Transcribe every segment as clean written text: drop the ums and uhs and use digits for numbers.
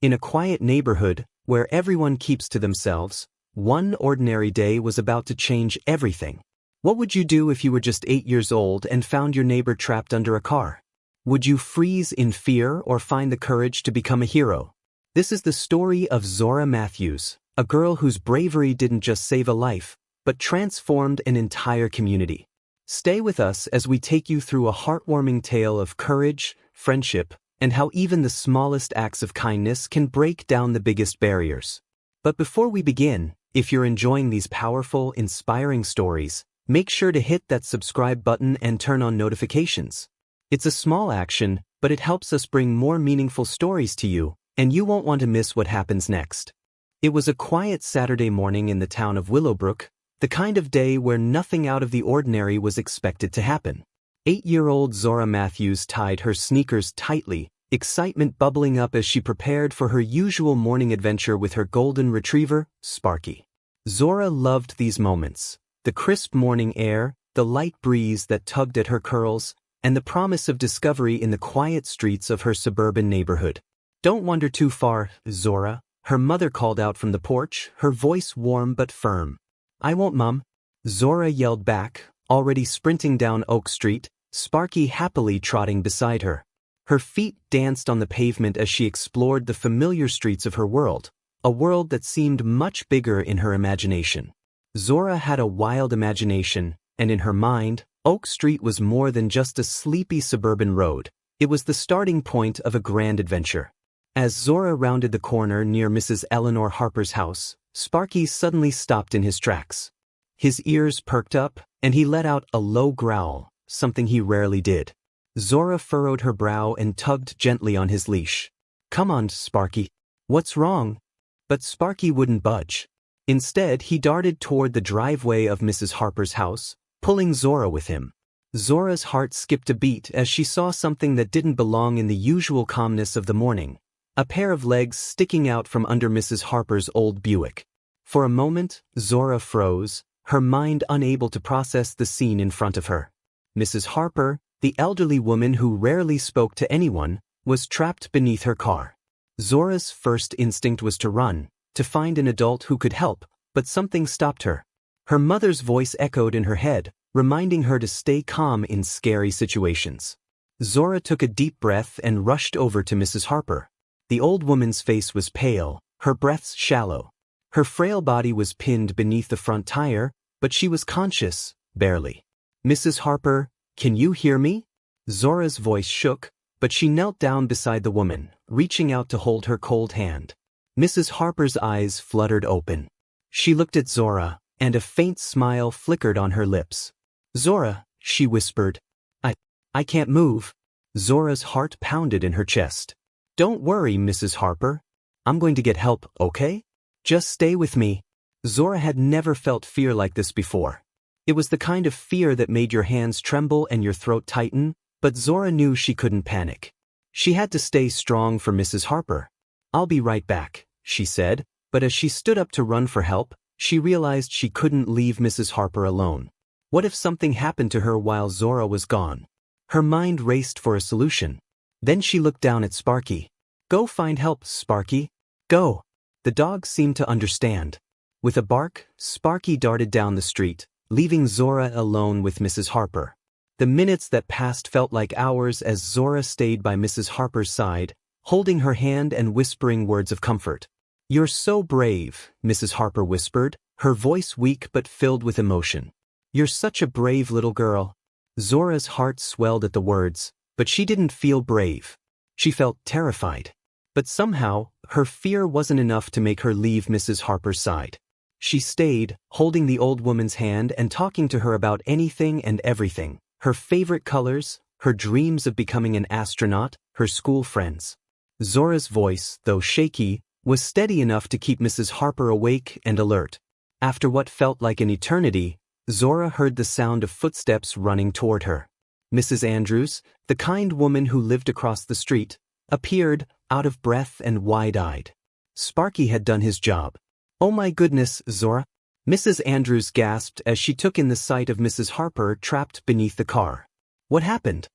In a quiet neighborhood, where everyone keeps to themselves, one ordinary day was about to change everything. What would you do if you were just 8 years old and found your neighbor trapped under a car? Would you freeze in fear or find the courage to become a hero? This is the story of Zora Matthews, a girl whose bravery didn't just save a life, but transformed an entire community. Stay with us as we take you through a heartwarming tale of courage, friendship, and how even the smallest acts of kindness can break down the biggest barriers. But before we begin, if you're enjoying these powerful, inspiring stories, make sure to hit that subscribe button and turn on notifications. It's a small action, but it helps us bring more meaningful stories to you, and you won't want to miss what happens next. It was a quiet Saturday morning in the town of Willowbrook, the kind of day where nothing out of the ordinary was expected to happen. 8-year-old Zora Matthews tied her sneakers tightly, excitement bubbling up as she prepared for her usual morning adventure with her golden retriever, Sparky. Zora loved these moments: the crisp morning air, the light breeze that tugged at her curls, and the promise of discovery in the quiet streets of her suburban neighborhood. "Don't wander too far, Zora," her mother called out from the porch, her voice warm but firm. "I won't, Mum," Zora yelled back, already sprinting down Oak Street, Sparky happily trotting beside her. Her feet danced on the pavement as she explored the familiar streets of her world, a world that seemed much bigger in her imagination. Zora had a wild imagination, and in her mind, Oak Street was more than just a sleepy suburban road. It was the starting point of a grand adventure. As Zora rounded the corner near Mrs. Eleanor Harper's house, Sparky suddenly stopped in his tracks. His ears perked up, and he let out a low growl, something he rarely did. Zora furrowed her brow and tugged gently on his leash. "Come on, Sparky. What's wrong?" But Sparky wouldn't budge. Instead, he darted toward the driveway of Mrs. Harper's house, pulling Zora with him. Zora's heart skipped a beat as she saw something that didn't belong in the usual calmness of the morning: a pair of legs sticking out from under Mrs. Harper's old Buick. For a moment, Zora froze, her mind unable to process the scene in front of her. Mrs. Harper, the elderly woman who rarely spoke to anyone, was trapped beneath her car. Zora's first instinct was to run, to find an adult who could help, but something stopped her. Her mother's voice echoed in her head, reminding her to stay calm in scary situations. Zora took a deep breath and rushed over to Mrs. Harper. The old woman's face was pale, her breaths shallow. Her frail body was pinned beneath the front tire, but she was conscious, barely. "Mrs. Harper, can you hear me?" Zora's voice shook, but she knelt down beside the woman, reaching out to hold her cold hand. Mrs. Harper's eyes fluttered open. She looked at Zora, and a faint smile flickered on her lips. "Zora," she whispered. I can't move." Zora's heart pounded in her chest. "Don't worry, Mrs. Harper. I'm going to get help, okay? Just stay with me." Zora had never felt fear like this before. It was the kind of fear that made your hands tremble and your throat tighten, but Zora knew she couldn't panic. She had to stay strong for Mrs. Harper. "I'll be right back," she said, but as she stood up to run for help, she realized she couldn't leave Mrs. Harper alone. What if something happened to her while Zora was gone? Her mind raced for a solution. Then she looked down at Sparky. "Go find help, Sparky. Go." The dog seemed to understand. With a bark, Sparky darted down the street, leaving Zora alone with Mrs. Harper. The minutes that passed felt like hours as Zora stayed by Mrs. Harper's side, holding her hand and whispering words of comfort. "You're so brave," Mrs. Harper whispered, her voice weak but filled with emotion. "You're such a brave little girl." Zora's heart swelled at the words, but she didn't feel brave. She felt terrified. But somehow, her fear wasn't enough to make her leave Mrs. Harper's side. She stayed, holding the old woman's hand and talking to her about anything and everything: her favorite colors, her dreams of becoming an astronaut, her school friends. Zora's voice, though shaky, was steady enough to keep Mrs. Harper awake and alert. After what felt like an eternity, Zora heard the sound of footsteps running toward her. Mrs. Andrews, the kind woman who lived across the street, appeared, out of breath and wide-eyed. Sparky had done his job. "Oh my goodness, Zora," Mrs. Andrews gasped as she took in the sight of Mrs. Harper trapped beneath the car. "What happened?"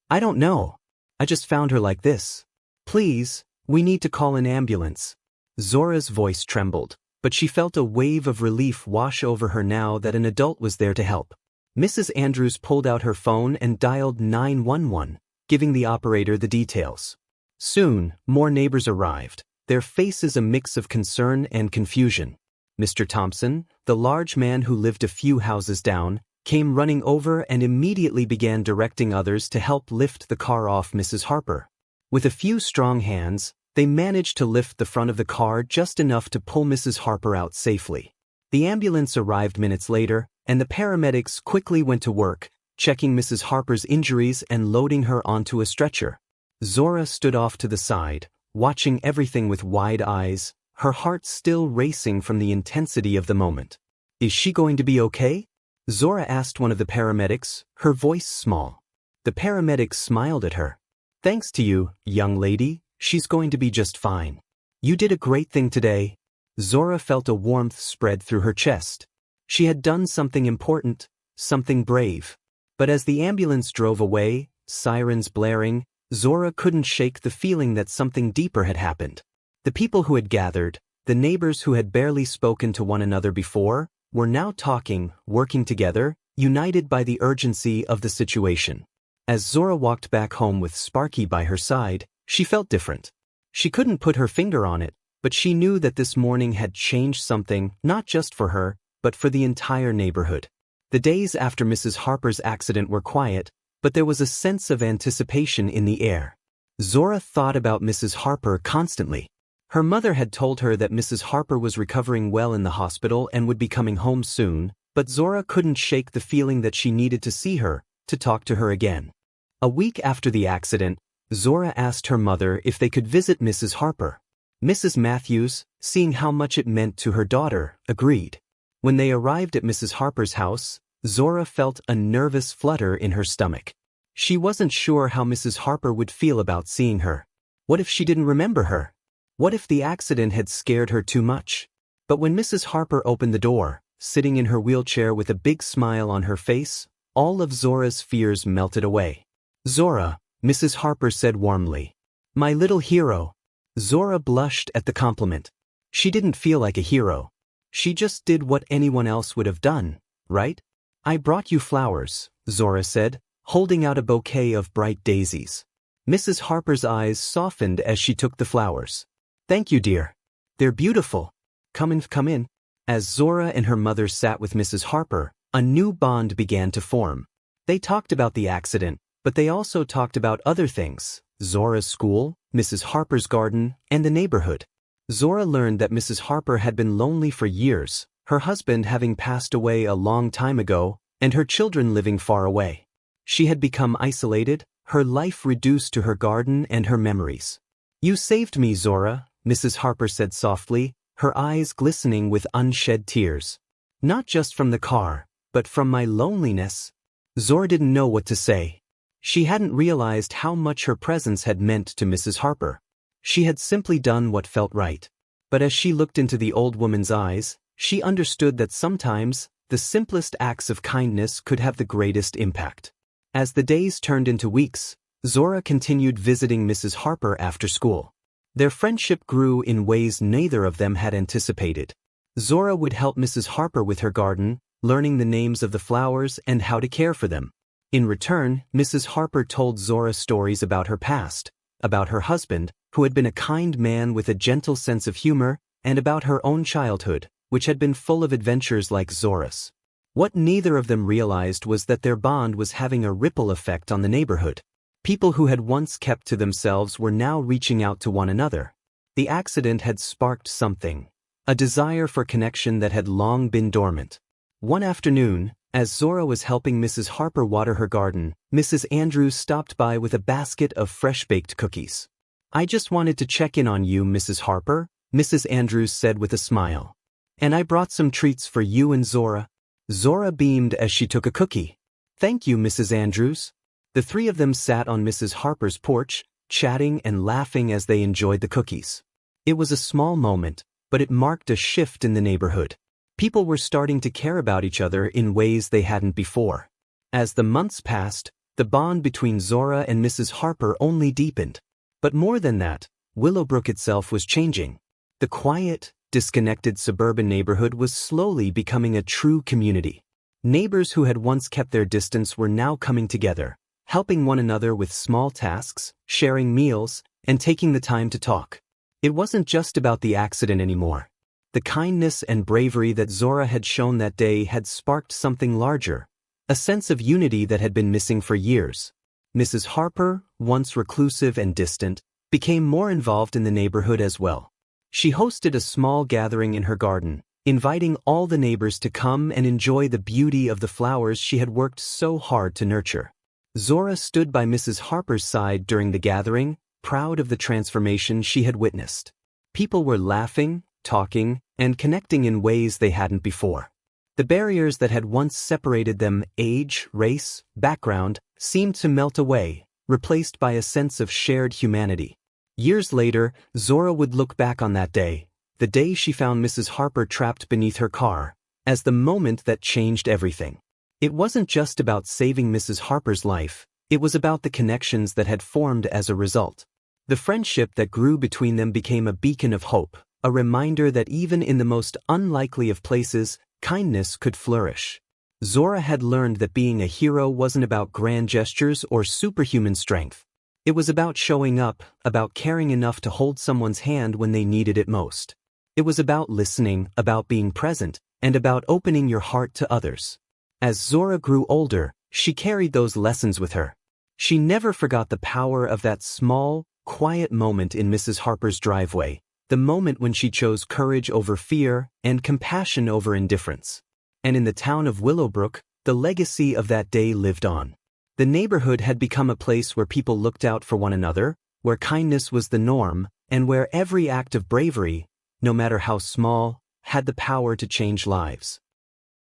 "I don't know. I just found her like this. Please, We need to call an ambulance. Zora's voice trembled, but she felt a wave of relief wash over her now that an adult was there to help. Mrs. Andrews pulled out her phone and dialed 911, giving the operator the details. Soon, more neighbors arrived, their faces a mix of concern and confusion. Mr. Thompson, the large man who lived a few houses down, came running over and immediately began directing others to help lift the car off Mrs. Harper. With a few strong hands, they managed to lift the front of the car just enough to pull Mrs. Harper out safely. The ambulance arrived minutes later, and the paramedics quickly went to work, checking Mrs. Harper's injuries and loading her onto a stretcher. Zora stood off to the side, watching everything with wide eyes, her heart still racing from the intensity of the moment. Is she going to be okay? Zora asked one of the paramedics, her voice small. The paramedic smiled at her. Thanks to you, young lady, she's going to be just fine. You did a great thing today. Zora felt a warmth spread through her chest. She had done something important, something brave. But as the ambulance drove away, sirens blaring, Zora couldn't shake the feeling that something deeper had happened. The people who had gathered, the neighbors who had barely spoken to one another before, were now talking, working together, united by the urgency of the situation. As Zora walked back home with Sparky by her side, she felt different. She couldn't put her finger on it, but she knew that this morning had changed something, not just for her, but for the entire neighborhood. The days after Mrs. Harper's accident were quiet, but there was a sense of anticipation in the air. Zora thought about Mrs. Harper constantly. Her mother had told her that Mrs. Harper was recovering well in the hospital and would be coming home soon, but Zora couldn't shake the feeling that she needed to see her, to talk to her again. A week after the accident, Zora asked her mother if they could visit Mrs. Harper. Mrs. Matthews, seeing how much it meant to her daughter, agreed. When they arrived at Mrs. Harper's house, Zora felt a nervous flutter in her stomach. She wasn't sure how Mrs. Harper would feel about seeing her. What if she didn't remember her? What if the accident had scared her too much? But when Mrs. Harper opened the door, sitting in her wheelchair with a big smile on her face, all of Zora's fears melted away. Zora, Mrs. Harper said warmly. My little hero. Zora blushed at the compliment. She didn't feel like a hero. She just did what anyone else would have done, right? I brought you flowers, Zora said, holding out a bouquet of bright daisies. Mrs. Harper's eyes softened as she took the flowers. Thank you, dear. They're beautiful. Come in. As Zora and her mother sat with Mrs. Harper, a new bond began to form. They talked about the accident, but they also talked about other things, Zora's school, Mrs. Harper's garden, and the neighborhood. Zora learned that Mrs. Harper had been lonely for years, her husband having passed away a long time ago, and her children living far away. She had become isolated, her life reduced to her garden and her memories. You saved me, Zora, Mrs. Harper said softly, her eyes glistening with unshed tears. Not just from the car, but from my loneliness. Zora didn't know what to say. She hadn't realized how much her presence had meant to Mrs. Harper. She had simply done what felt right. But as she looked into the old woman's eyes, she understood that sometimes the simplest acts of kindness could have the greatest impact. As the days turned into weeks, Zora continued visiting Mrs. Harper after school. Their friendship grew in ways neither of them had anticipated. Zora would help Mrs. Harper with her garden, learning the names of the flowers and how to care for them. In return, Mrs. Harper told Zora stories about her past, about her husband, who had been a kind man with a gentle sense of humor, and about her own childhood, which had been full of adventures like Zora's. What neither of them realized was that their bond was having a ripple effect on the neighborhood. People who had once kept to themselves were now reaching out to one another. The accident had sparked something, a desire for connection that had long been dormant. One afternoon, as Zora was helping Mrs. Harper water her garden, Mrs. Andrews stopped by with a basket of fresh-baked cookies. I just wanted to check in on you, Mrs. Harper, Mrs. Andrews said with a smile. And I brought some treats for you and Zora. Zora beamed as she took a cookie. Thank you, Mrs. Andrews. The three of them sat on Mrs. Harper's porch, chatting and laughing as they enjoyed the cookies. It was a small moment, but it marked a shift in the neighborhood. People were starting to care about each other in ways they hadn't before. As the months passed, the bond between Zora and Mrs. Harper only deepened. But more than that, Willowbrook itself was changing. The quiet, disconnected suburban neighborhood was slowly becoming a true community. Neighbors who had once kept their distance were now coming together, helping one another with small tasks, sharing meals, and taking the time to talk. It wasn't just about the accident anymore. The kindness and bravery that Zora had shown that day had sparked something larger, a sense of unity that had been missing for years. Mrs. Harper, once reclusive and distant, became more involved in the neighborhood as well. She hosted a small gathering in her garden, inviting all the neighbors to come and enjoy the beauty of the flowers she had worked so hard to nurture. Zora stood by Mrs. Harper's side during the gathering, proud of the transformation she had witnessed. People were laughing, talking, and connecting in ways they hadn't before. The barriers that had once separated them, age, race, background, seemed to melt away, replaced by a sense of shared humanity. Years later, Zora would look back on that day, the day she found Mrs. Harper trapped beneath her car, as the moment that changed everything. It wasn't just about saving Mrs. Harper's life, it was about the connections that had formed as a result. The friendship that grew between them became a beacon of hope, a reminder that even in the most unlikely of places, kindness could flourish. Zora had learned that being a hero wasn't about grand gestures or superhuman strength. It was about showing up, about caring enough to hold someone's hand when they needed it most. It was about listening, about being present, and about opening your heart to others. As Zora grew older, she carried those lessons with her. She never forgot the power of that small, quiet moment in Mrs. Harper's driveway, the moment when she chose courage over fear and compassion over indifference. And in the town of Willowbrook, the legacy of that day lived on. The neighborhood had become a place where people looked out for one another, where kindness was the norm, and where every act of bravery, no matter how small, had the power to change lives.